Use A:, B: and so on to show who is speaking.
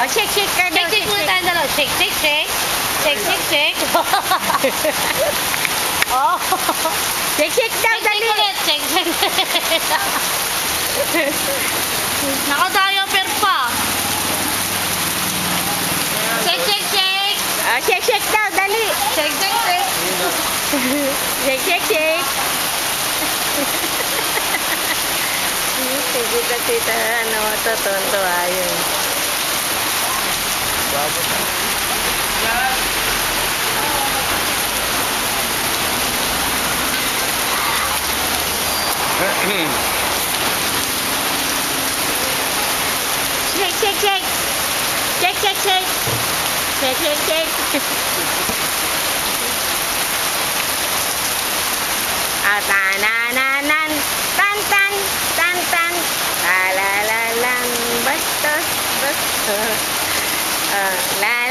A: Oh, shake, shake ka daw.
B: Shake, shake muna tayo dalawa. Shake, shake, shake. Shake, shake, shake.
A: Oh. Shake, shake daw,
B: Shake,
A: dali.
B: shake ulit. Shake, shake. Naka-diaper pa. Shake, shake, shake.
A: Oh, shake, shake daw, dali.
B: Shake, shake, shake.
A: Shake, shake, shake. Sige ka, tita, ano, tutuntua yun. Shake, shake, shake. Shake, shake, shake. Shake, shake, shake. Ah, tanananan, tan tan, tan tan, talalalan, bastos, bastos. La